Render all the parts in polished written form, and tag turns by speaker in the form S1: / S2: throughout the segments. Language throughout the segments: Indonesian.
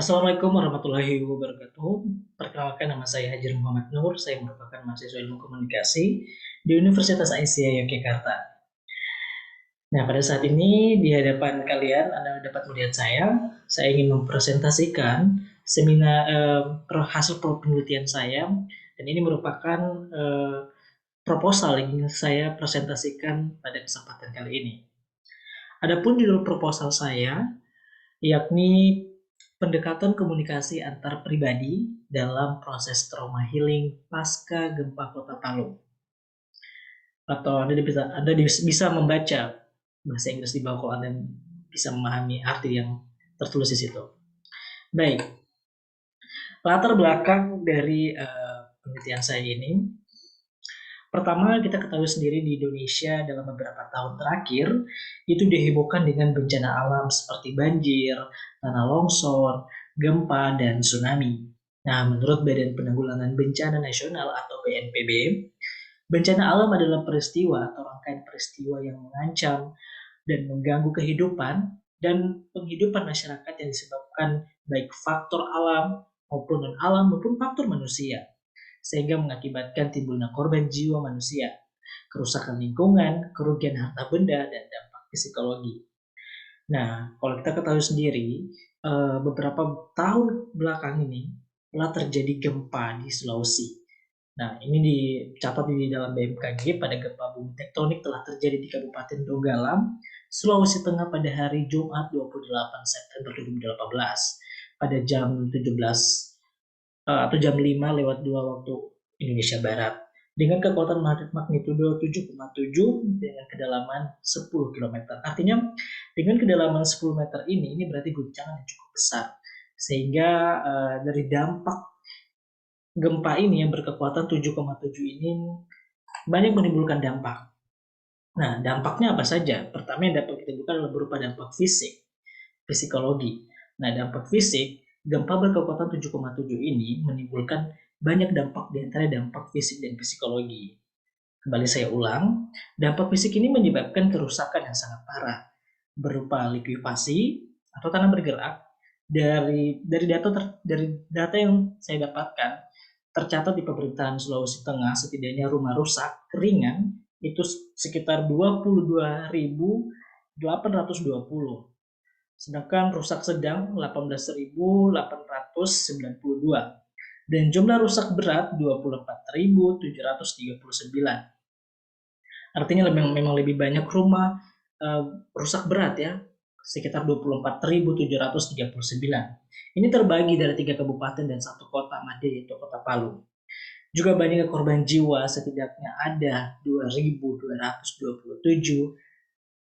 S1: Assalamualaikum warahmatullahi wabarakatuh. Perkenalkan, nama saya Hajar Muhammad Nur. Saya merupakan mahasiswa ilmu komunikasi di Universitas Aisyah Yogyakarta. Nah, pada saat ini di hadapan kalian Anda dapat melihat saya. Saya ingin mempresentasikan seminar hasil penelitian saya, dan ini merupakan proposal yang ingin saya presentasikan pada kesempatan kali ini. Adapun judul proposal saya yakni pendekatan komunikasi antar pribadi dalam proses trauma healing pasca gempa Kota Palu. Atau Anda bisa membaca bahasa Inggris di bawah kalau Anda bisa memahami arti yang tertulis di situ. Baik, latar belakang dari penelitian saya ini. Pertama, kita ketahui sendiri di Indonesia dalam beberapa tahun terakhir itu dihebohkan dengan bencana alam seperti banjir, tanah longsor, gempa, dan tsunami. Nah, menurut Badan Penanggulangan Bencana Nasional atau BNPB, bencana alam adalah peristiwa atau rangkaian peristiwa yang mengancam dan mengganggu kehidupan dan penghidupan masyarakat yang disebabkan baik faktor alam maupun non-alam maupun faktor manusia, sehingga mengakibatkan timbulnya korban jiwa manusia, kerusakan lingkungan, kerugian harta benda, dan dampak psikologi. Nah, kalau kita ketahui sendiri, beberapa tahun belakang ini telah terjadi gempa di Sulawesi. Nah, ini dicatat di dalam BMKG pada gempa bumi tektonik telah terjadi di Kabupaten Donggala, Sulawesi Tengah pada hari Jumat 28 September 2018 pada jam 17 atau jam 5 lewat 2 waktu Indonesia Barat dengan kekuatan magnitudo 7,7 dengan kedalaman 10 km. Artinya dengan kedalaman 10 meter ini berarti guncangan yang cukup besar. Sehingga dari dampak gempa ini yang berkekuatan 7,7 ini banyak menimbulkan dampak. Nah, dampaknya apa saja? Pertama yang dapat ditimbulkan adalah berupa dampak fisik, psikologi. Nah, dampak fisik, gempa berkekuatan 7,7 ini menimbulkan banyak dampak, di antara dampak fisik dan psikologi. Kembali saya ulang, dampak fisik ini menyebabkan kerusakan yang sangat parah berupa likuifasi atau tanah bergerak. Dari data yang saya dapatkan, tercatat di pemerintahan Sulawesi Tengah setidaknya rumah rusak ringan itu sekitar 22.820. Sedangkan rusak sedang 18.892 dan jumlah rusak berat 24.739. Artinya memang lebih banyak rumah rusak berat ya, sekitar 24.739. Ini terbagi dari 3 kabupaten dan 1 kota Made, yaitu Kota Palu. Juga banyak korban jiwa, setidaknya ada 2.227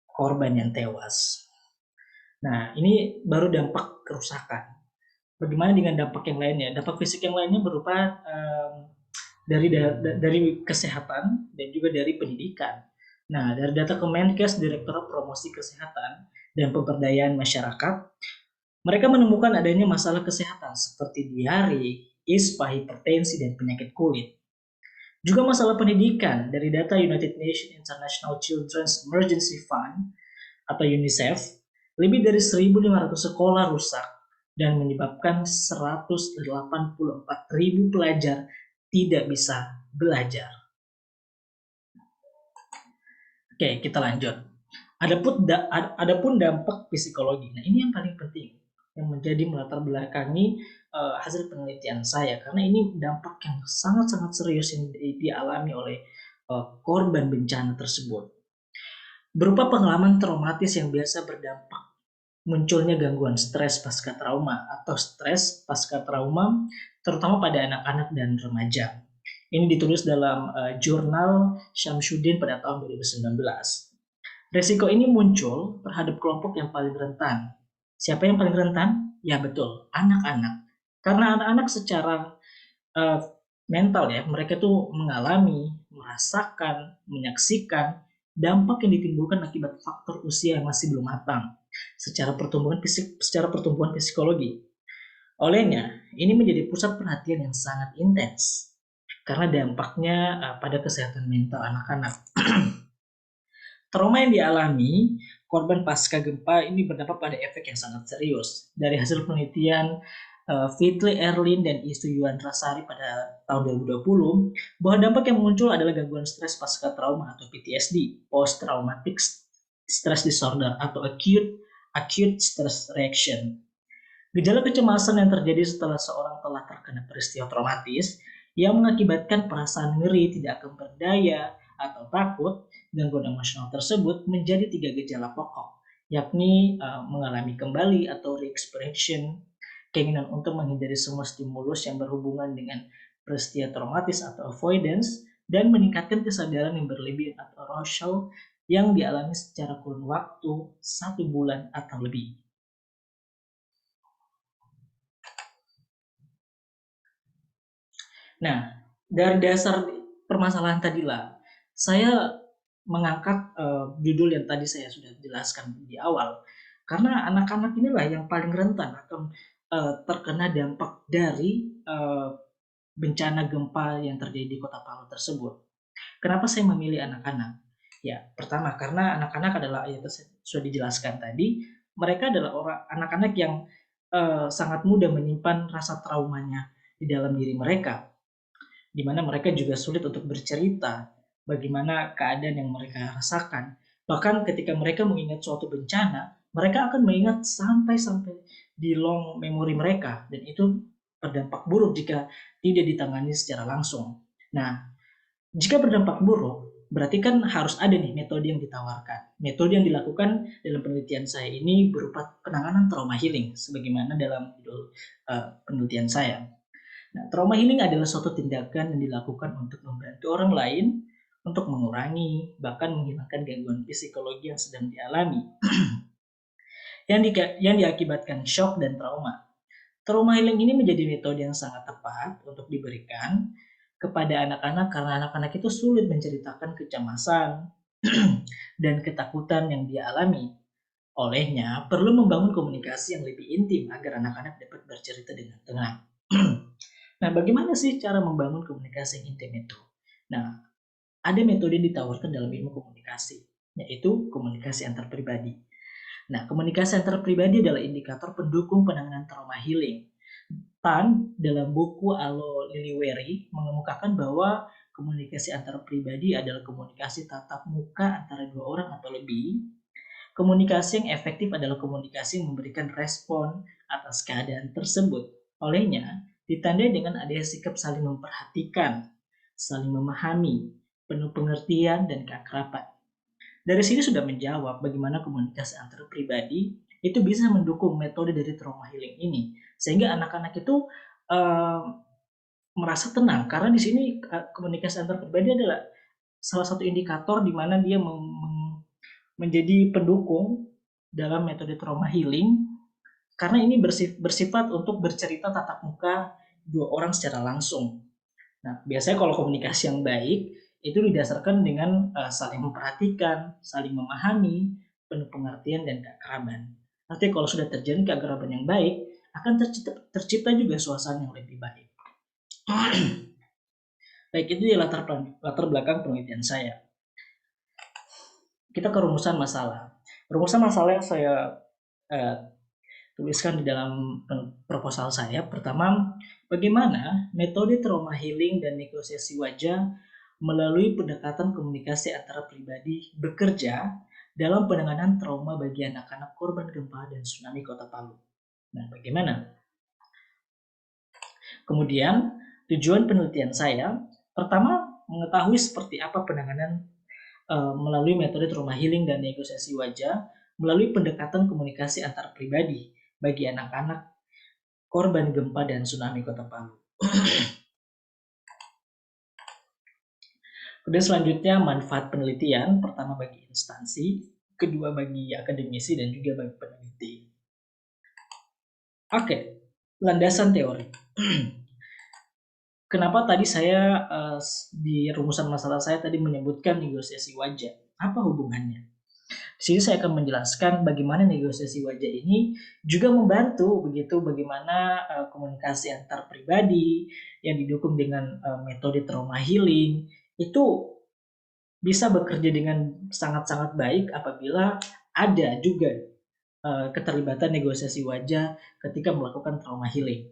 S1: korban yang tewas. Nah, ini baru dampak kerusakan. Bagaimana dengan dampak yang lainnya? Dampak fisik yang lainnya berupa dari kesehatan dan juga dari pendidikan. Nah, dari data Kemenkes, Direktorat Promosi Kesehatan dan Pemberdayaan Masyarakat, mereka menemukan adanya masalah kesehatan seperti diare, ispa, hipertensi, dan penyakit kulit. Juga masalah pendidikan dari data United Nations International Children's Emergency Fund atau UNICEF, lebih dari 1.500 sekolah rusak dan menyebabkan 184.000 pelajar tidak bisa belajar. Oke, kita lanjut. Adapun dampak psikologi. Nah, ini yang paling penting yang menjadi melatar belakangi hasil penelitian saya, karena ini dampak yang sangat-sangat serius yang dialami oleh korban bencana tersebut. Berupa pengalaman traumatis yang biasa berdampak munculnya gangguan stres pasca trauma atau stres pasca trauma, terutama pada anak-anak dan remaja. Ini ditulis dalam jurnal Syamsuddin pada tahun 2019. Resiko ini muncul terhadap kelompok yang paling rentan. Siapa yang paling rentan? Ya betul, anak-anak. Karena anak-anak secara uh, mental ya, mereka tuh mengalami, merasakan, menyaksikan dampak yang ditimbulkan akibat faktor usia yang masih belum matang secara pertumbuhan psikologi. Olehnya, ini menjadi pusat perhatian yang sangat intens karena dampaknya pada kesehatan mental anak-anak. Trauma yang dialami korban pasca gempa ini berdampak pada efek yang sangat serius. Dari hasil penelitian Fitli Erlin dan Isu Yuan Rasari pada tahun 2020, bahwa dampak yang muncul adalah gangguan stres pasca trauma atau PTSD, Post Traumatic Stress Disorder atau Acute Stress Reaction. Gejala kecemasan yang terjadi setelah seorang telah terkena peristiwa traumatis yang mengakibatkan perasaan ngeri, tidak akan berdaya, atau takut. Gangguan emosional tersebut menjadi 3 gejala pokok, yakni mengalami kembali atau re-expression, keinginan untuk menghindari semua stimulus yang berhubungan dengan peristiwa traumatis atau avoidance, dan meningkatkan kesadaran yang berlebihan atau arousal yang dialami secara kurun waktu 1 bulan atau lebih. Nah, dari dasar permasalahan tadilah, saya mengangkat judul yang tadi saya sudah jelaskan di awal, karena anak-anak inilah yang paling rentan akan terkena dampak dari bencana gempa yang terjadi di Kota Palu tersebut. Kenapa saya memilih anak-anak? Ya, pertama karena anak-anak adalah yang sudah dijelaskan tadi, mereka adalah anak-anak yang sangat mudah menyimpan rasa traumanya di dalam diri mereka, di mana mereka juga sulit untuk bercerita bagaimana keadaan yang mereka rasakan. Bahkan ketika mereka mengingat suatu bencana, mereka akan mengingat sampai di long memori mereka, dan itu berdampak buruk jika tidak ditangani secara langsung. Nah, jika berdampak buruk, berarti kan harus ada nih metode yang ditawarkan. Metode yang dilakukan dalam penelitian saya ini berupa penanganan trauma healing, sebagaimana dalam judul penelitian saya. Nah, trauma healing adalah suatu tindakan yang dilakukan untuk membantu orang lain untuk mengurangi, bahkan menghilangkan gangguan psikologi yang sedang dialami, yang diakibatkan shock dan trauma. Trauma healing ini menjadi metode yang sangat tepat untuk diberikan kepada anak-anak karena anak-anak itu sulit menceritakan kecemasan dan ketakutan yang dia alami. Olehnya, perlu membangun komunikasi yang lebih intim agar anak-anak dapat bercerita dengan tenang. Nah, bagaimana sih cara membangun komunikasi yang intim itu? Nah, ada metode yang ditawarkan dalam ilmu komunikasi, yaitu komunikasi antar pribadi. Nah, komunikasi antar pribadi adalah indikator pendukung penanganan trauma healing. Tan dalam buku Alo Liliweri mengemukakan bahwa komunikasi antar pribadi adalah komunikasi tatap muka antara 2 orang atau lebih. Komunikasi yang efektif adalah komunikasi yang memberikan respon atas keadaan tersebut. Olehnya, ditandai dengan adanya sikap saling memperhatikan, saling memahami, penuh pengertian dan keakraban. Dari sini sudah menjawab bagaimana komunikasi antar pribadi itu bisa mendukung metode dari trauma healing ini, sehingga anak-anak itu merasa tenang karena di sini komunikasi antar pribadi adalah salah satu indikator di mana dia menjadi pendukung dalam metode trauma healing, karena ini bersifat untuk bercerita tatap muka 2 orang secara langsung. Nah, biasanya kalau komunikasi yang baik itu didasarkan dengan saling memperhatikan, saling memahami, penuh pengertian dan keakraban. Nanti kalau sudah terjalin keakraban yang baik, akan tercipta juga suasana yang lebih baik. Baik, itu ya latar belakang penelitian saya. Kita ke rumusan masalah. Rumusan masalah yang saya tuliskan di dalam proposal saya. Pertama, bagaimana metode trauma healing dan negosiasi wajah melalui pendekatan komunikasi antara pribadi bekerja dalam penanganan trauma bagi anak-anak korban gempa dan tsunami Kota Palu. Nah, bagaimana? Kemudian, tujuan penelitian saya, pertama, mengetahui seperti apa penanganan melalui metode trauma healing dan negosiasi wajah melalui pendekatan komunikasi antar pribadi bagi anak-anak korban gempa dan tsunami Kota Palu. Kemudian selanjutnya manfaat penelitian, pertama bagi instansi, kedua bagi akademisi dan juga bagi peneliti. Oke, landasan teori. Kenapa tadi saya di rumusan masalah saya tadi menyebutkan negosiasi wajah? Apa hubungannya? Di sini saya akan menjelaskan bagaimana negosiasi wajah ini juga membantu begitu bagaimana komunikasi antar pribadi yang didukung dengan metode trauma healing itu bisa bekerja dengan sangat-sangat baik apabila ada juga keterlibatan negosiasi wajah ketika melakukan trauma healing.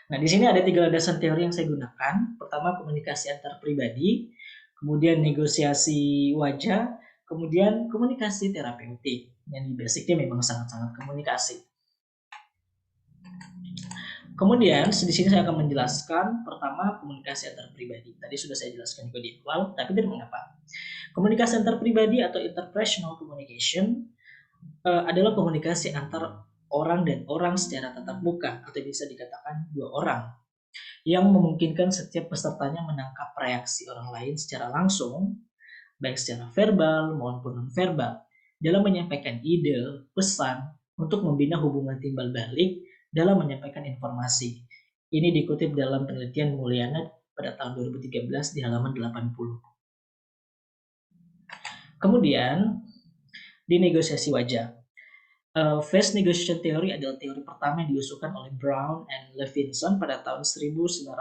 S1: Nah, di sini ada 3 landasan teori yang saya gunakan. Pertama, komunikasi antar pribadi, kemudian negosiasi wajah, kemudian komunikasi terapeutik. Yang di basicnya memang sangat-sangat komunikasi. Kemudian di sini saya akan menjelaskan pertama komunikasi antar pribadi. Tadi sudah saya jelaskan juga di awal, tapi tidak mengapa. Komunikasi antar pribadi atau interpersonal communication adalah komunikasi antar orang dan orang secara tatap muka atau bisa dikatakan 2 orang yang memungkinkan setiap pesertanya menangkap reaksi orang lain secara langsung, baik secara verbal maupun non-verbal, dalam menyampaikan ide, pesan, untuk membina hubungan timbal balik dalam menyampaikan informasi. Ini dikutip dalam penelitian Mulyana pada tahun 2013 di halaman 80. Kemudian, di negosiasi wajah. Face negotiation theory adalah teori pertama yang diusulkan oleh Brown and Levinson pada tahun 1978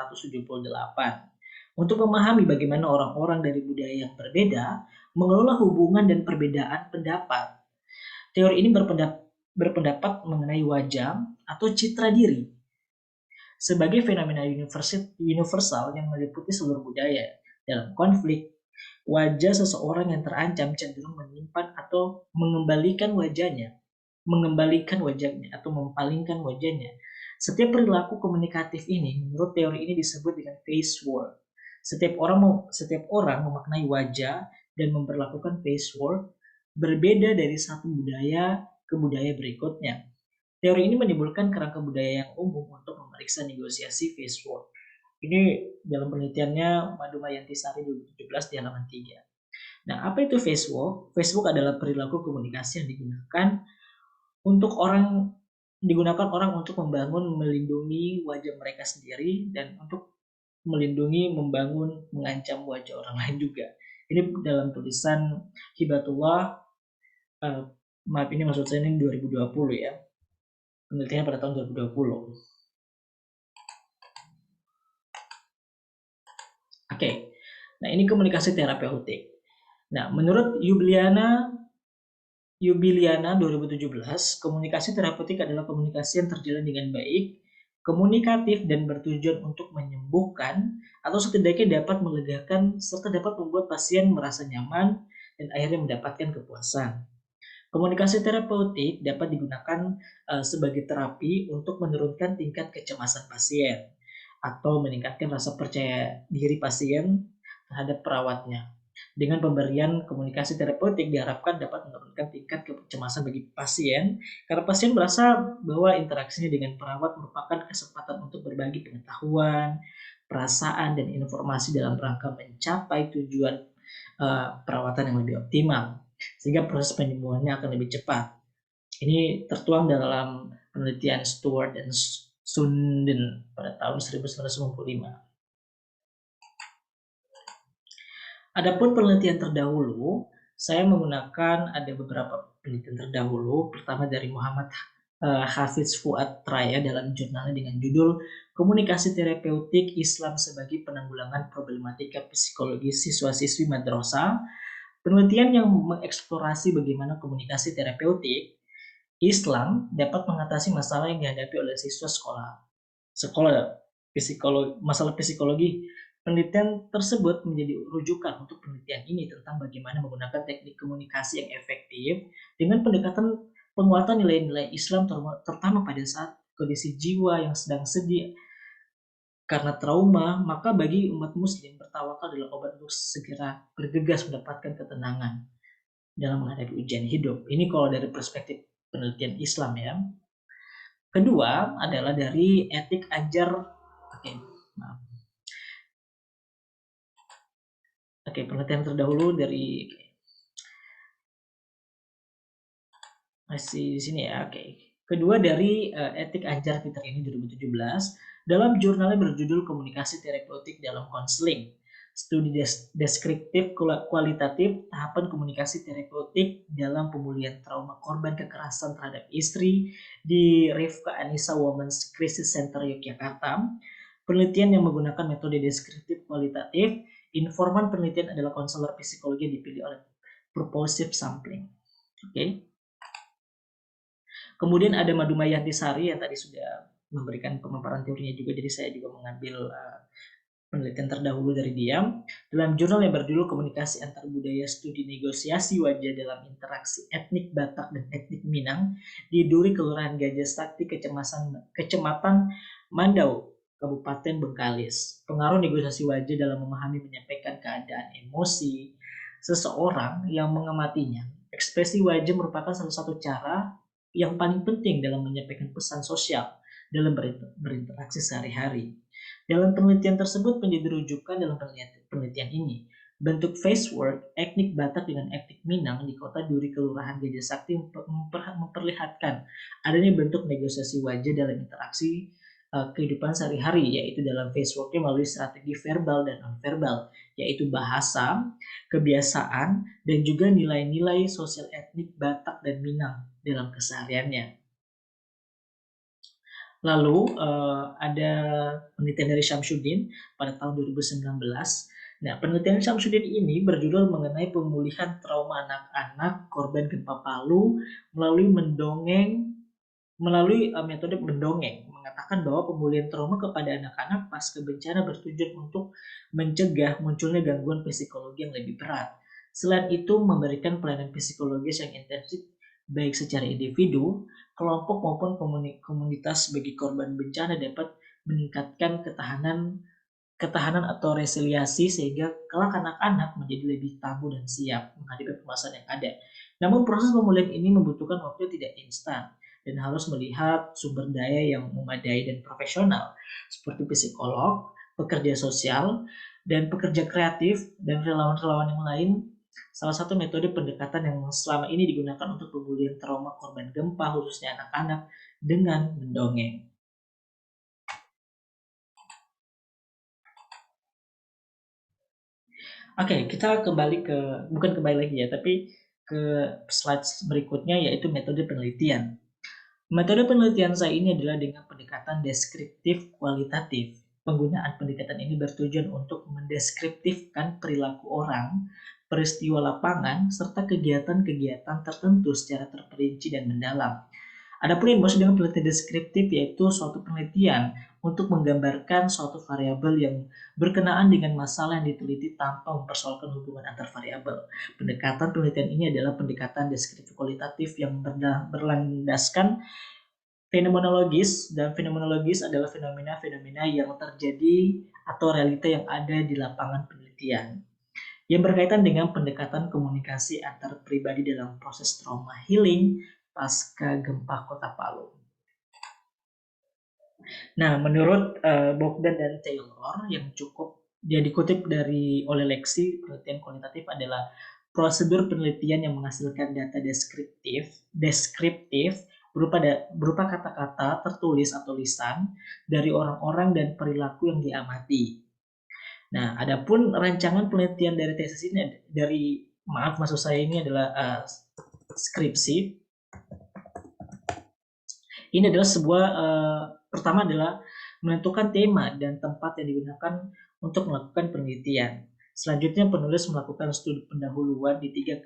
S1: untuk memahami bagaimana orang-orang dari budaya yang berbeda mengelola hubungan dan perbedaan pendapat. Teori ini berpendapat mengenai wajah atau citra diri sebagai fenomena universal yang meliputi seluruh budaya. Dalam konflik, wajah seseorang yang terancam cenderung menyimpan atau mengembalikan wajahnya atau mempalingkan wajahnya. Setiap perilaku komunikatif ini, menurut teori ini disebut dengan face word. Setiap orang memaknai wajah dan memperlakukan face word berbeda dari satu budaya ke budaya berikutnya. Teori ini menimbulkan kerangka budaya yang umum untuk memeriksa negosiasi face word. Ini dalam penelitiannya Madumayanti Sari 2017 di halaman 3. Nah, apa itu face word? Face word adalah perilaku komunikasi yang digunakan orang untuk membangun, melindungi wajah mereka sendiri dan untuk melindungi, membangun, mengancam wajah orang lain juga. Ini dalam tulisan Hibatullah, maaf ini maksud saya ini 2020 ya, penelitiannya pada tahun 2020. Oke, nah ini komunikasi terapeutik. Nah, menurut Yubiliana 2017, komunikasi terapeutik adalah komunikasi yang terjalin dengan baik, komunikatif dan bertujuan untuk menyembuhkan atau setidaknya dapat melegakan serta dapat membuat pasien merasa nyaman dan akhirnya mendapatkan kepuasan. Komunikasi terapeutik dapat digunakan sebagai terapi untuk menurunkan tingkat kecemasan pasien atau meningkatkan rasa percaya diri pasien terhadap perawatnya. Dengan pemberian komunikasi terapeutik diharapkan dapat menurunkan tingkat kecemasan bagi pasien karena pasien merasa bahwa interaksinya dengan perawat merupakan kesempatan untuk berbagi pengetahuan, perasaan, dan informasi dalam rangka mencapai tujuan perawatan yang lebih optimal sehingga proses penyembuhannya akan lebih cepat. Ini tertuang dalam penelitian Stewart dan Sunden pada tahun 1995. Adapun penelitian terdahulu, saya menggunakan ada beberapa penelitian terdahulu. Pertama dari Muhammad Hafiz Fuad Traya dalam jurnalnya dengan judul Komunikasi Terapeutik Islam sebagai Penanggulangan Problematika Psikologi Siswa-siswi Madrasah. Penelitian yang mengeksplorasi bagaimana komunikasi terapeutik Islam dapat mengatasi masalah yang dihadapi oleh siswa masalah psikologi. Penelitian tersebut menjadi rujukan untuk penelitian ini tentang bagaimana menggunakan teknik komunikasi yang efektif dengan pendekatan penguatan nilai-nilai Islam terutama pada saat kondisi jiwa yang sedang sedih karena trauma, maka bagi umat muslim bertawakal adalah obat untuk segera bergegas mendapatkan ketenangan dalam menghadapi ujian hidup. Ini kalau dari perspektif penelitian Islam ya. Kedua adalah dari etik ajar. Oke, penelitian terdahulu dari masih di sini ya. Oke. Kedua dari etik ajar Peter ini 2017 dalam jurnalnya berjudul Komunikasi Terapeutik dalam Konseling. Studi deskriptif kualitatif tahapan komunikasi terapeutik dalam pemulihan trauma korban kekerasan terhadap istri di Rifka Anissa Women's Crisis Center Yogyakarta. Penelitian yang menggunakan metode deskriptif kualitatif, informan penelitian adalah konselor psikologi yang dipilih oleh purposive sampling. Oke. Kemudian ada Madumayanti Sari yang tadi sudah memberikan pemaparan teorinya juga, jadi saya juga mengambil penelitian terdahulu dari dia. Dalam jurnal yang berjudul Komunikasi Antar Budaya Studi Negosiasi Wajah dalam Interaksi Etnik Batak dan Etnik Minang di Duri Kelurahan Gajah Sakti, Kecamatan Mandau, Kabupaten Bengkalis. Pengaruh negosiasi wajah dalam memahami menyampaikan keadaan emosi seseorang yang mengamatinya. Ekspresi wajah merupakan salah satu cara yang paling penting dalam menyampaikan pesan sosial dalam berinteraksi sehari-hari. Dalam penelitian tersebut menjadi rujukan dalam penelitian ini. Bentuk facework etnik Batak dengan etnik Minang di kota Duri Kelurahan Gajah Sakti memperlihatkan adanya bentuk negosiasi wajah dalam interaksi kehidupan sehari-hari, yaitu dalam faceworknya melalui strategi verbal dan nonverbal, yaitu bahasa, kebiasaan, dan juga nilai-nilai sosial etnik Batak dan Minang dalam kesehariannya. Lalu ada penelitian dari Syamsuddin pada tahun 2019. Nah, penelitian Syamsuddin ini berjudul mengenai pemulihan trauma anak-anak korban gempa Palu melalui metode mendongeng, mengatakan bahwa pemulihan trauma kepada anak-anak pasca bencana bertujuan untuk mencegah munculnya gangguan psikologi yang lebih berat. Selain itu, memberikan pelayanan psikologis yang intensif baik secara individu, kelompok maupun komunitas bagi korban bencana dapat meningkatkan ketahanan atau resiliasi sehingga kelak anak-anak menjadi lebih tangguh dan siap menghadapi permasalahan yang ada. Namun proses pemulihan ini membutuhkan waktu tidak instan dan harus melihat sumber daya yang memadai dan profesional seperti psikolog, pekerja sosial, dan pekerja kreatif dan relawan-relawan yang lain. Salah satu metode pendekatan yang selama ini digunakan untuk pemulihan trauma korban gempa khususnya anak-anak dengan mendongeng. Oke, kita bukan kembali lagi ya, tapi ke slide berikutnya yaitu metode penelitian. Metode penelitian saya ini adalah dengan pendekatan deskriptif kualitatif. Penggunaan pendekatan ini bertujuan untuk mendeskriptifkan perilaku orang, peristiwa lapangan, serta kegiatan-kegiatan tertentu secara terperinci dan mendalam. Adapun yang dimaksud dengan penelitian deskriptif yaitu suatu penelitian untuk menggambarkan suatu variabel yang berkenaan dengan masalah yang diteliti tanpa mempersoalkan hubungan antar variabel. Pendekatan penelitian ini adalah pendekatan deskriptif kualitatif yang berlandaskan fenomenologis, dan fenomenologis adalah fenomena-fenomena yang terjadi atau realita yang ada di lapangan penelitian yang berkaitan dengan pendekatan komunikasi antar pribadi dalam proses trauma healing pasca gempa Kota Palu. Nah, menurut Bogdan dan Taylor yang dikutip oleh Lexi, penelitian kualitatif adalah prosedur penelitian yang menghasilkan data deskriptif berupa kata-kata tertulis atau lisan dari orang-orang dan perilaku yang diamati. Nah, adapun rancangan penelitian dari tesis ini maksud saya ini adalah skripsi. Ini adalah pertama adalah menentukan tema dan tempat yang digunakan untuk melakukan penelitian. Selanjutnya penulis melakukan studi pendahuluan di 3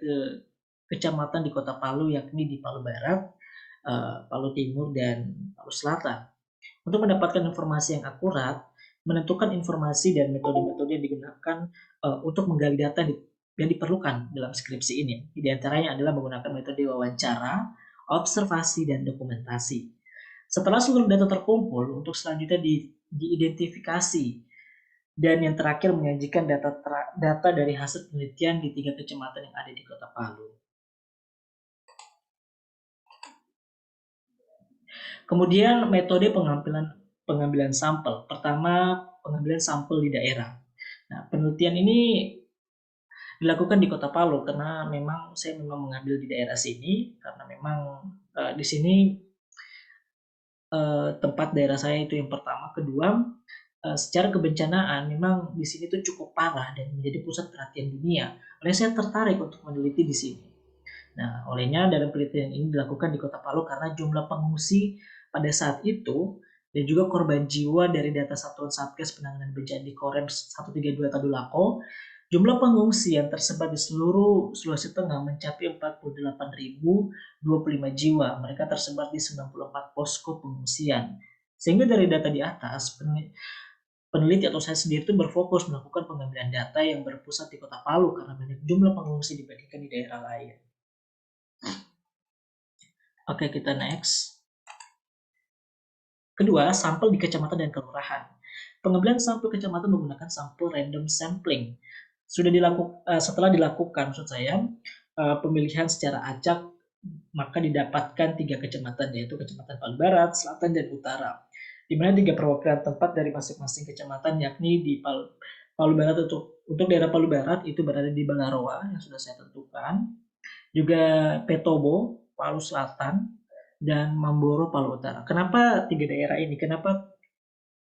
S1: kecamatan di Kota Palu, yakni di Palu Barat, Palu Timur, dan Palu Selatan. Untuk mendapatkan informasi yang akurat, menentukan informasi dan metode-metode yang digunakan untuk menggali data yang diperlukan dalam skripsi ini. Di antaranya adalah menggunakan metode wawancara, observasi, dan dokumentasi. Setelah seluruh data terkumpul, untuk selanjutnya diidentifikasi, dan yang terakhir menyajikan data dari hasil penelitian di 3 kecamatan yang ada di Kota Palu. Kemudian metode pengambilan sampel. Pertama, pengambilan sampel di daerah. Nah, penelitian ini dilakukan di Kota Palu karena saya mengambil di daerah sini karena memang di sini tempat daerah saya itu yang pertama. Kedua, secara kebencanaan memang di sini tuh cukup parah dan menjadi pusat perhatian dunia. Oleh saya tertarik untuk meneliti di sini. Nah, olehnya dalam penelitian ini dilakukan di Kota Palu karena jumlah pengungsi pada saat itu dan juga korban jiwa dari data Satuan Satgas Penanganan Bencana di Korem 132 Tadulako Jumlah pengungsi yang tersebar di seluruh Sulawesi Tengah mencapai 48.025 jiwa. Mereka tersebar di 94 posko pengungsian. Sehingga dari data di atas, peneliti atau saya sendiri itu berfokus melakukan pengambilan data yang berpusat di Kota Palu karena banyak jumlah pengungsi dibandingkan di daerah lain. Oke, kita next. Kedua, sampel di kecamatan dan kelurahan. Pengambilan sampel kecamatan menggunakan sampel random sampling. Setelah dilakukan, maksud saya, pemilihan secara acak, maka didapatkan 3 kecamatan, yaitu Kecamatan Palu Barat, Selatan, dan Utara. Di mana 3 perwakilan tempat dari masing-masing kecamatan, yakni di Palu Barat untuk daerah Palu Barat itu berada di Balaroa yang sudah saya tentukan, juga Petobo, Palu Selatan, dan Mamboro, Palu Utara. Kenapa 3 daerah ini? Kenapa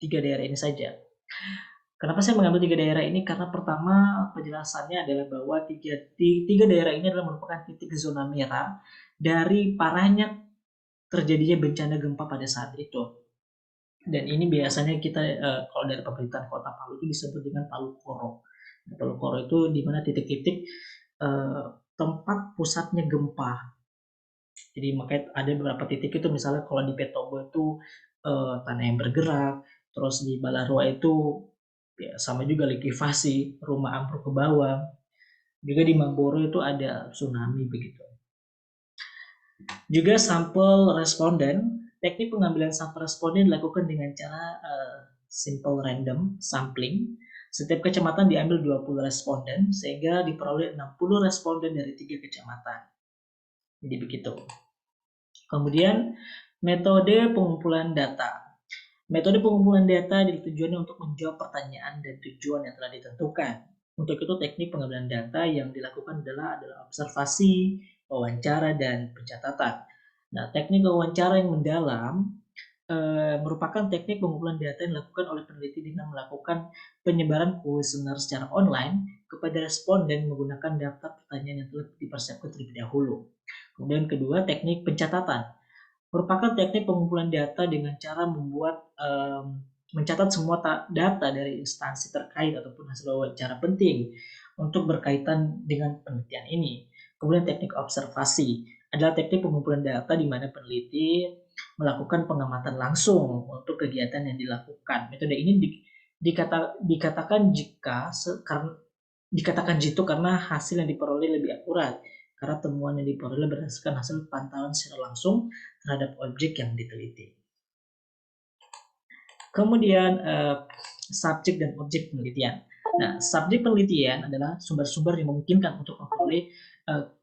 S1: 3 daerah ini saja? Kenapa saya mengambil 3 daerah ini? Karena pertama penjelasannya adalah bahwa tiga daerah ini adalah merupakan titik zona merah dari parahnya terjadinya bencana gempa pada saat itu. Dan ini biasanya kita kalau dari pemerintahan Kota Palu itu disebut dengan Palu Koro. Palu Koro itu di mana titik-titik tempat pusatnya gempa. Jadi makanya ada beberapa titik itu, misalnya kalau di Petobo itu tanah yang bergerak, terus di Balaroa itu ya, sama juga likuifasi, rumah ambruk ke bawah. Juga di Mamboro itu ada tsunami begitu. Juga sampel responden, teknik pengambilan sampel responden dilakukan dengan cara simple random sampling. Setiap kecamatan diambil 20 responden sehingga diperoleh 60 responden dari 3 kecamatan. Jadi begitu. Kemudian metode pengumpulan data. Metode pengumpulan data ditujukannya untuk menjawab pertanyaan dan tujuan yang telah ditentukan. Untuk itu teknik pengambilan data yang dilakukan adalah observasi, wawancara, dan pencatatan. Nah, teknik wawancara yang mendalam merupakan teknik pengumpulan data yang dilakukan oleh peneliti dengan melakukan penyebaran kuesioner secara online kepada responden menggunakan daftar pertanyaan yang telah dipersiapkan terlebih dahulu. Kemudian kedua, teknik pencatatan merupakan teknik pengumpulan data dengan cara mencatat semua data dari instansi terkait ataupun hasil wawancara penting untuk berkaitan dengan penelitian ini. Kemudian teknik observasi adalah teknik pengumpulan data di mana peneliti melakukan pengamatan langsung untuk kegiatan yang dilakukan. Metode ini dikatakan jitu karena hasil yang diperoleh lebih akurat karena temuan yang diperoleh berdasarkan hasil pantauan secara langsung terhadap objek yang diteliti. Kemudian subjek dan objek penelitian. Nah, subjek penelitian adalah sumber-sumber yang memungkinkan untuk memperoleh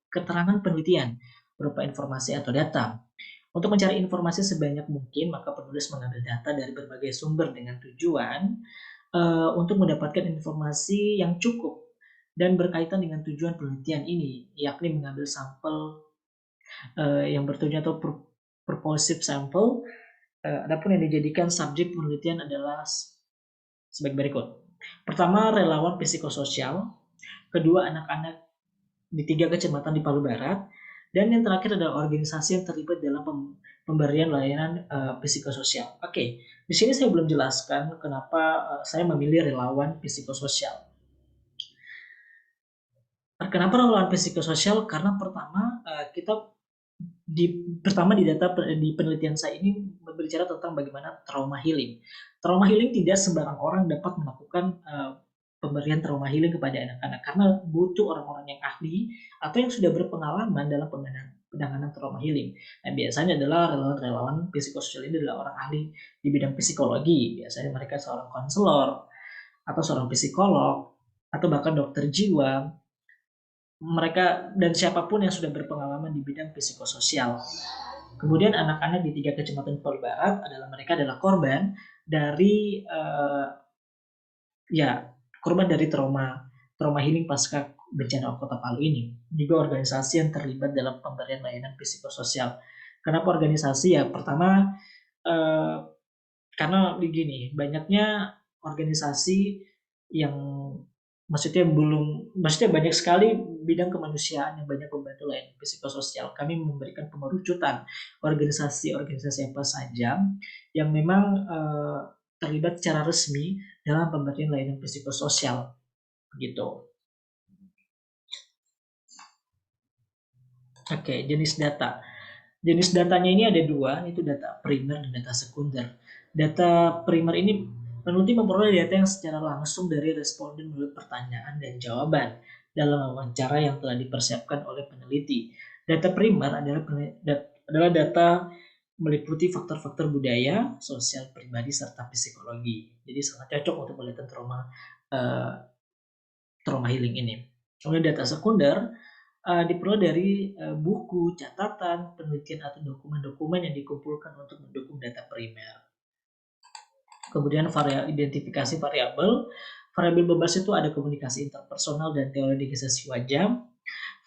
S1: keterangan penelitian berupa informasi atau data. Untuk mencari informasi sebanyak mungkin, maka penulis mengambil data dari berbagai sumber dengan tujuan untuk mendapatkan informasi yang cukup dan berkaitan dengan tujuan penelitian ini, yakni mengambil sampel yang bertujuan atau purposive sample. Adapun yang dijadikan subjek penelitian adalah sebagai berikut. Pertama, relawan psikososial. Kedua, anak-anak di 3 kecamatan di Palu Barat. Dan yang terakhir adalah organisasi yang terlibat dalam pemberian layanan psikososial. Oke, di sini saya belum jelaskan kenapa saya memilih relawan psikososial. Kenapa relawan psikososial? Karena pertama kita pertama di data di penelitian saya ini berbicara tentang bagaimana trauma healing. Trauma healing tidak sembarang orang dapat melakukan pemberian trauma healing kepada anak-anak karena butuh orang-orang yang ahli atau yang sudah berpengalaman dalam penanganan trauma healing. Nah, biasanya adalah relawan-relawan psikososial ini adalah orang ahli di bidang psikologi. Biasanya mereka seorang konselor atau seorang psikolog atau bahkan dokter jiwa. Mereka dan siapapun yang sudah berpengalaman di bidang psikososial. Kemudian anak-anak di 3 kecamatan Palu Barat adalah korban dari korban dari trauma healing pasca bencana Kota Palu ini. Juga organisasi yang terlibat dalam pemberian layanan psikososial. Kenapa organisasi? Ya pertama karena begini, banyaknya organisasi yang maksudnya banyak sekali bidang kemanusiaan yang banyak membantu layanan psikososial. Kami memberikan pengerucutan organisasi-organisasi apa saja yang memang terlibat secara resmi dalam pemberian layanan psikososial gitu. Oke, jenis data. Jenis datanya ini ada dua, itu data primer dan data sekunder. Data primer ini peneliti memperoleh data yang secara langsung dari responden melalui pertanyaan dan jawaban dalam wawancara yang telah dipersiapkan oleh peneliti. Data primer adalah data meliputi faktor-faktor budaya, sosial, pribadi, serta psikologi. Jadi sangat cocok untuk penelitian eh, trauma healing ini. Kemudian data sekunder diperoleh dari buku, catatan, penelitian atau dokumen-dokumen yang dikumpulkan untuk mendukung data primer. Kemudian identifikasi variabel. Variabel bebas itu ada komunikasi interpersonal dan teori negosiasi wajah.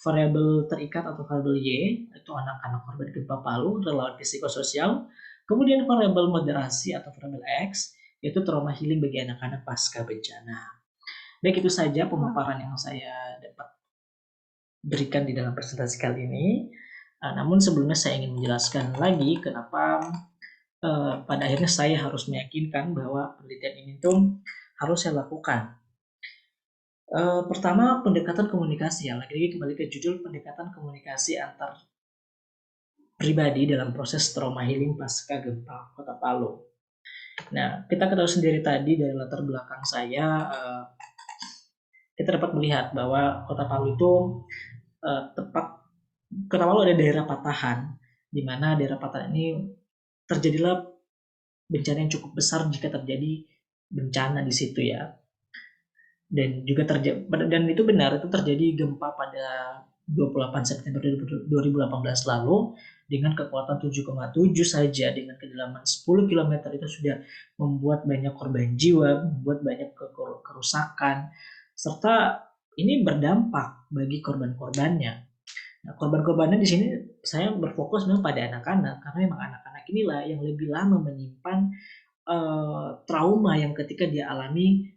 S1: Variabel terikat atau variabel Y itu anak-anak korban gempa Palu, relawan psikososial. Kemudian variabel moderasi atau variabel X yaitu trauma healing bagi anak-anak pasca bencana. Baik, itu saja pemaparan yang saya dapat berikan di dalam presentasi kali ini. Namun sebelumnya saya ingin menjelaskan lagi kenapa pada akhirnya saya harus meyakinkan bahwa penelitian ini tuh harus saya lakukan. Pertama, pendekatan komunikasi ya. Lagi-lagi kembali ke judul, pendekatan komunikasi antar pribadi dalam proses trauma healing pasca gempa Kota Palu. Nah, kita ketahui sendiri tadi dari latar belakang saya, kita dapat melihat bahwa Kota Palu itu Kota Palu ada daerah patahan, di mana daerah patahan ini terjadilah bencana yang cukup besar jika terjadi bencana di situ ya. Dan juga dan itu benar, itu terjadi gempa pada 28 September 2018 lalu dengan kekuatan 7,7 saja dengan kedalaman 10 km itu sudah membuat banyak korban jiwa, membuat banyak kerusakan, serta ini berdampak bagi korban-korbannya. Nah, korban-korbannya di sini saya berfokus memang pada anak-anak karena memang anak-anak inilah yang lebih lama menyimpan trauma yang ketika dia alami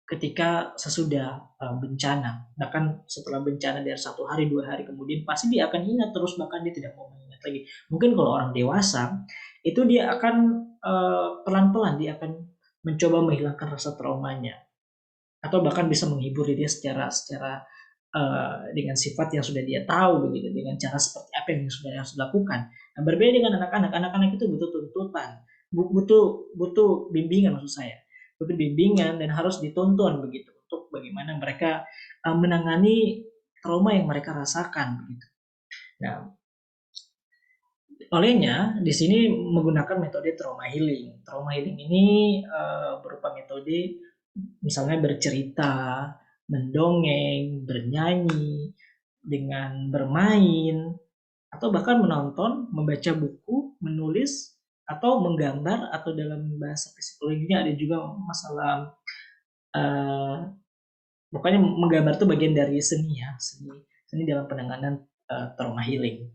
S1: ketika sesudah bencana. Bahkan setelah bencana dari 1 hari 2 hari kemudian pasti dia akan ingat terus, bahkan dia tidak mau mengingat lagi. Mungkin kalau orang dewasa itu dia akan pelan-pelan dia akan mencoba menghilangkan rasa traumanya atau bahkan bisa menghibur dia secara dengan sifat yang sudah dia tahu begitu, dengan cara seperti apa yang sudah harus dilakukan. Nah, berbeda dengan anak-anak itu butuh tuntutan, butuh butuh bimbingan maksud saya, butuh bimbingan dan harus dituntun begitu untuk bagaimana mereka menangani trauma yang mereka rasakan begitu. Nah, olehnya di sini menggunakan metode trauma healing. Trauma healing ini berupa metode misalnya bercerita, mendongeng, bernyanyi, dengan bermain, atau bahkan menonton, membaca buku, menulis, atau menggambar, atau dalam bahasa psikologinya ada juga masalah pokoknya menggambar itu bagian dari seni ya, seni dalam penanganan trauma healing.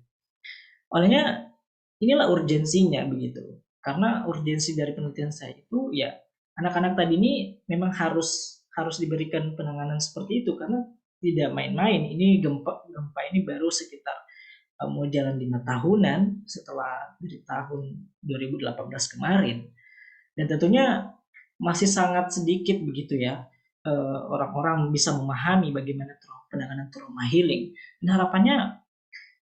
S1: Olehnya inilah urgensinya begitu. Karena urgensi dari penelitian saya itu ya anak-anak tadi ini memang harus diberikan penanganan seperti itu karena tidak main-main. Ini gempa ini baru sekitar mau jalan 5 tahunan setelah dari tahun 2018 kemarin. Dan tentunya masih sangat sedikit begitu ya orang-orang bisa memahami bagaimana penanganan trauma healing. Dan harapannya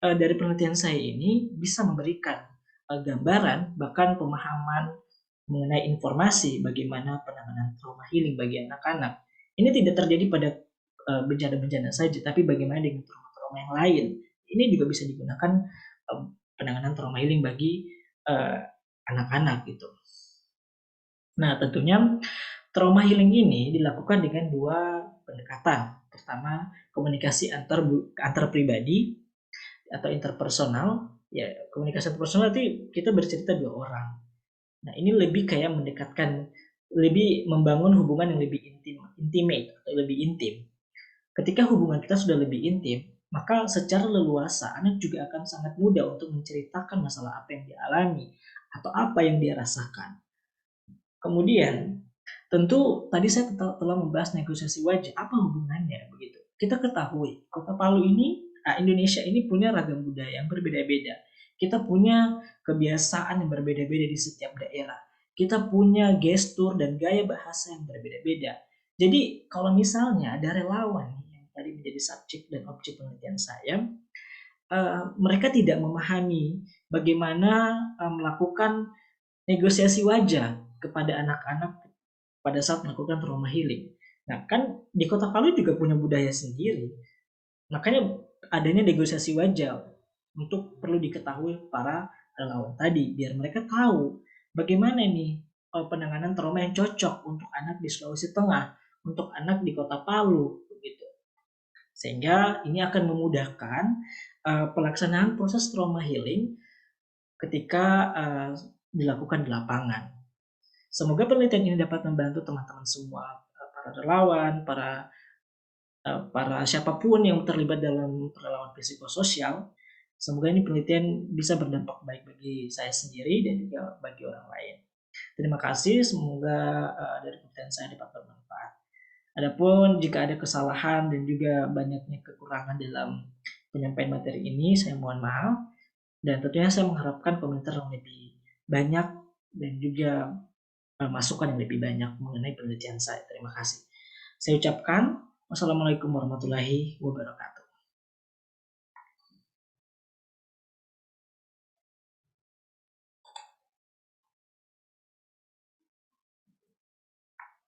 S1: dari penelitian saya ini bisa memberikan gambaran bahkan pemahaman mengenai informasi bagaimana penanganan trauma healing bagi anak-anak. Ini tidak terjadi pada bencana-bencana saja, tapi bagaimana dengan trauma-trauma yang lain. Ini juga bisa digunakan penanganan trauma healing bagi anak-anak gitu. Nah, tentunya trauma healing ini dilakukan dengan dua pendekatan. Pertama, komunikasi antar pribadi atau interpersonal. Ya, komunikasi interpersonal itu kita bercerita dua orang. Nah, ini lebih kayak mendekatkan, lebih membangun hubungan yang lebih intimate atau lebih intim. Ketika hubungan kita sudah lebih intim, maka secara leluasa anak juga akan sangat mudah untuk menceritakan masalah apa yang dia alami atau apa yang dia rasakan. Kemudian, tentu tadi saya telah membahas negosiasi wajah. Apa hubungannya begitu? Kita ketahui, Kota Palu ini, Indonesia ini punya ragam budaya yang berbeda-beda. Kita punya kebiasaan yang berbeda-beda di setiap daerah. Kita punya gestur dan gaya bahasa yang berbeda-beda. Jadi kalau misalnya ada relawan yang tadi menjadi subjek dan objek penelitian saya, mereka tidak memahami bagaimana melakukan negosiasi wajah kepada anak-anak pada saat melakukan trauma healing. Nah, kan di Kota Palu juga punya budaya sendiri. Makanya adanya negosiasi wajah untuk perlu diketahui para relawan tadi biar mereka tahu bagaimana nih penanganan trauma yang cocok untuk anak di Sulawesi Tengah, untuk anak di Kota Palu begitu. Sehingga ini akan memudahkan pelaksanaan proses trauma healing ketika dilakukan di lapangan. Semoga penelitian ini dapat membantu teman-teman semua, para relawan, para siapapun yang terlibat dalam relawan psikososial. Semoga ini penelitian bisa berdampak baik bagi saya sendiri dan juga bagi orang lain. Terima kasih, semoga dari konten saya dapat bermanfaat. Adapun jika ada kesalahan dan juga banyaknya kekurangan dalam penyampaian materi ini, saya mohon maaf. Dan tentunya saya mengharapkan komentar yang lebih banyak dan juga masukan yang lebih banyak mengenai penelitian saya. Terima kasih. Saya ucapkan wassalamualaikum warahmatullahi wabarakatuh.